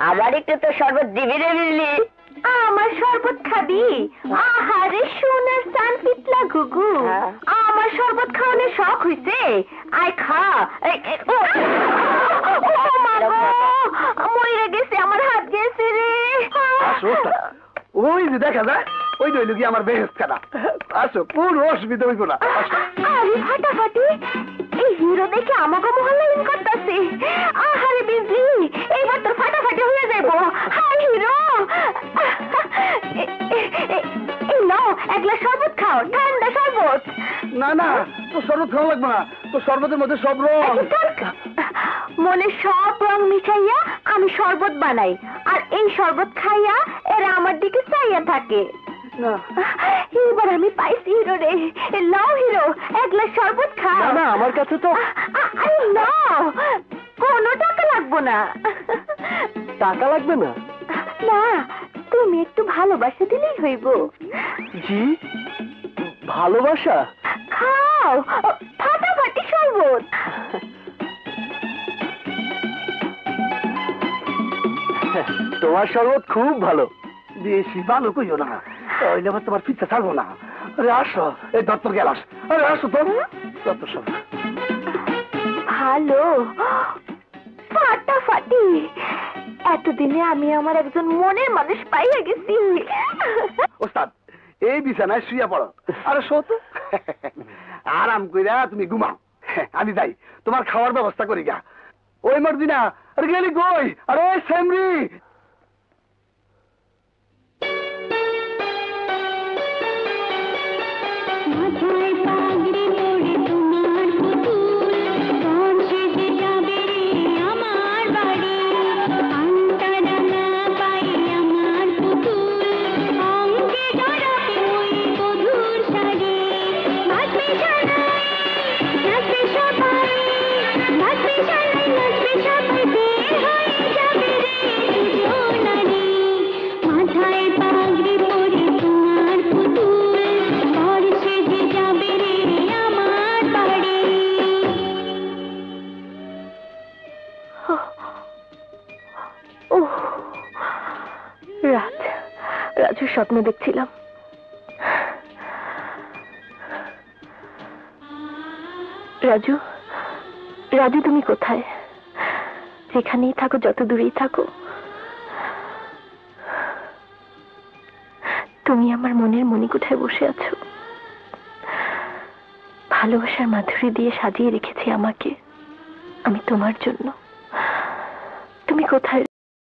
আবার একটু তো শরবত দিবি রে বিজলি। আমার শরবত খাবি? আহারে সোনার সান পিতলা গুগু, আমার শরবত খাওয়ানোর শখ হইছে। আয় খা। ও মা গো, মরে গেছে, আমার হাত গেছে রে। আসো, ওই যে দেখা যায়, ওই রইল কি আমার বেহেস খানা। আসো, কোনো অসুবিধা হইব না। আরে ফাটাফাটি, এই হিরো দেখে আমাকে মহল্লা ইন করতেছে। আহারে বিজলি, এইবার তোর ফাটাফাটি হয়ে যাইব। হাই হিরো, এই নাও এক গ্লাস শরবত খাও, ঠান্ডা শরবত। না না, তো শরবত খাওয়া লাগবে না, তো শরবতের মধ্যে সব রং। মনে সব রং মিশাইয়া আমি শরবত বানাই, আর এই শরবত খাইয়া এরা আমার দিকে চাইয়া থাকে। না এবার আমি পাইছি হিরো রে। নাও হিরো, এক গ্লাস শরবত খাও। না, আমার কাছে তো আরে নাও, কোনো টাকা লাগবো না। টাকা লাগবে না। না, তুমি একটু ভালোবাসা দিলেই হইব। জি, ভালোবাসা? খাও, ফাটাফাটি শরবত। তোমার শরবত খুব ভালো। বেশি ভালো কইও না, তাহলে আবার তোমার পিঠা ছাড়বো না। আরে আসো, এই দত্তর গেলাস। আরে আসো তো, দত্তর সব ভালো, ফাটাফাটি। এতদিনে আমি আমার একজন মনের মানুষ পাইয়া গেছি। ওস্তাদ, এই বিছানায় শুইয়া পড়ো। আরে শো তো, আরাম কইরা তুমি ঘুমাও। আমি যাই, তোমার খাওয়ার ব্যবস্থা করি গা। ওই মর্জিনা, আরে গেলি কই? আরে ওই সেমরি। রাজুর স্বপ্ন দেখছিলাম। রাজু, রাজু তুমি কোথায়? যেখানেই থাকো, যত দূরেই থাকো, তুমি আমার মনের মণিকোঠায় বসে আছো। ভালোবাসার মাধুরী দিয়ে সাজিয়ে রেখেছি আমাকে আমি তোমার জন্য। তুমি কোথায়?